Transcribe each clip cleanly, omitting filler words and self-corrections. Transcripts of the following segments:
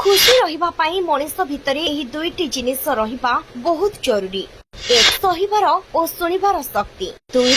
खुशी रहिबा पाई मनीष भितर एही दुईटी जिनिस रहिबा बहुत जरूरी। एक सहिबार और सुनिबार शक्ति, दुई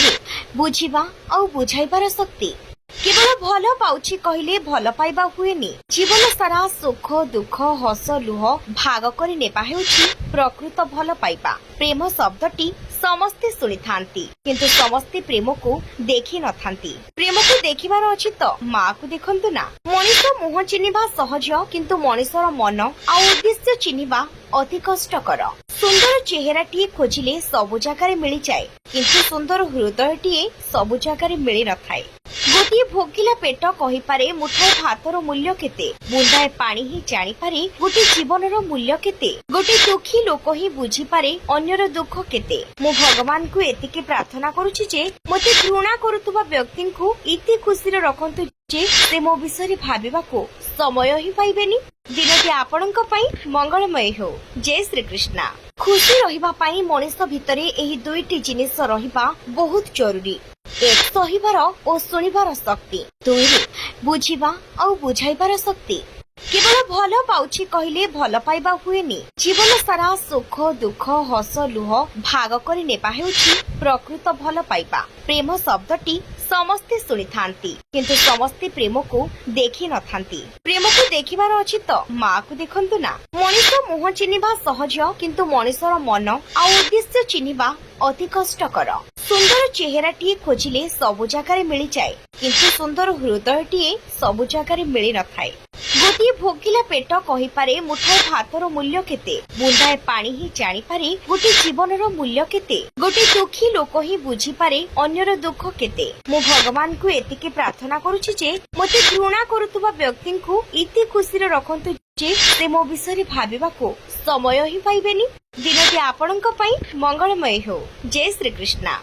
बुझिबा और बुझाइबार शक्ति। केवल भल पाउछि कहिले भल पाइबा हुएनी। जीवन सारा सुख दुख हस लुह भाग करि नेबा हेउछि प्रकृत भल पाइबा। प्रेम शब्दटी समस्ते शुणी थांती, किंतु समस्ते प्रेम को देखि न थांती। प्रेम को देखिबार अछि तो माँ को देखंतु ना। मनीष मुह चिन्हिबा सहज, किंतु मनीषर मन आ उद्देश्य चिन्हिबा अति कष्टकर। सुंदर चेहराटीए खोजिले सबु जगार मिल जाए, किंतु सुंदर हृदयटीए सबु जगार मिल न थाए। गोटे भोगिला पेट कहि पारे मुठाए भातर मूल्य केते, बुंदाए पानी ही जानि पारे गोटे जीवनर मूल्य केते। गोटे दुखी लोक ही बुझी पारे अन्यर दुख केते। मु भगवान को एतिके प्रार्थना करूछि जे मते घृणा करुतुबा व्यक्ति को इति खुशी रखंतु जे से मो विषय भाबिबाको समय ही पाइबेनी। दिनटी आपणक पई मंगलमय हो। जय श्री कृष्णा। खुशी रहिबा पाई मनीष भितर एही दुईटी जिनिस रहिबा बहुत जरूरी। एक सहिबार और सुनिबार शक्ति, दुई बुझिबा और बुझाइबार शक्ति। केवल भल पाउछि कहिले भल पाइबा हुएनी। जीवन सारा सुख दुख हस लुह भाग करि नेबा हेउछि प्रकृत भल पाइबा। प्रेम शब्दटी समस्ते शुणी थांती, किंतु समस्ते प्रेम को देखि न थांती। प्रेम को देखिबार अछि तो माँ को देखंतु ना। मनीष मुह चिन्हिबा सहज, किंतु मनीषर मन आ उद्देश्य चिन्हिबा अति कष्टकर। सुंदर चेहराटीए खोजिले सबु जगार मिल जाए, किंतु सुंदर हृदयटीए सबु जगार मिल न थाए। गोटे भोगिला पेट कहि पारे मुठाए भातर मूल्य केते, बुंदाए पानी ही जानि पारे गोटे जीवनर मूल्य केते। गोटे दुखी लोक ही बुझी पारे अन्यर दुख केते। मु भगवान को एतिके प्रार्थना करूछि जे मते घृणा करुतुबा व्यक्ति को इति खुशी रखंतु जे से मो विषय भाबिबाको समय ही पाइबेनी। दिनटी आपणक पई मंगलमय हो। जय श्री कृष्णा।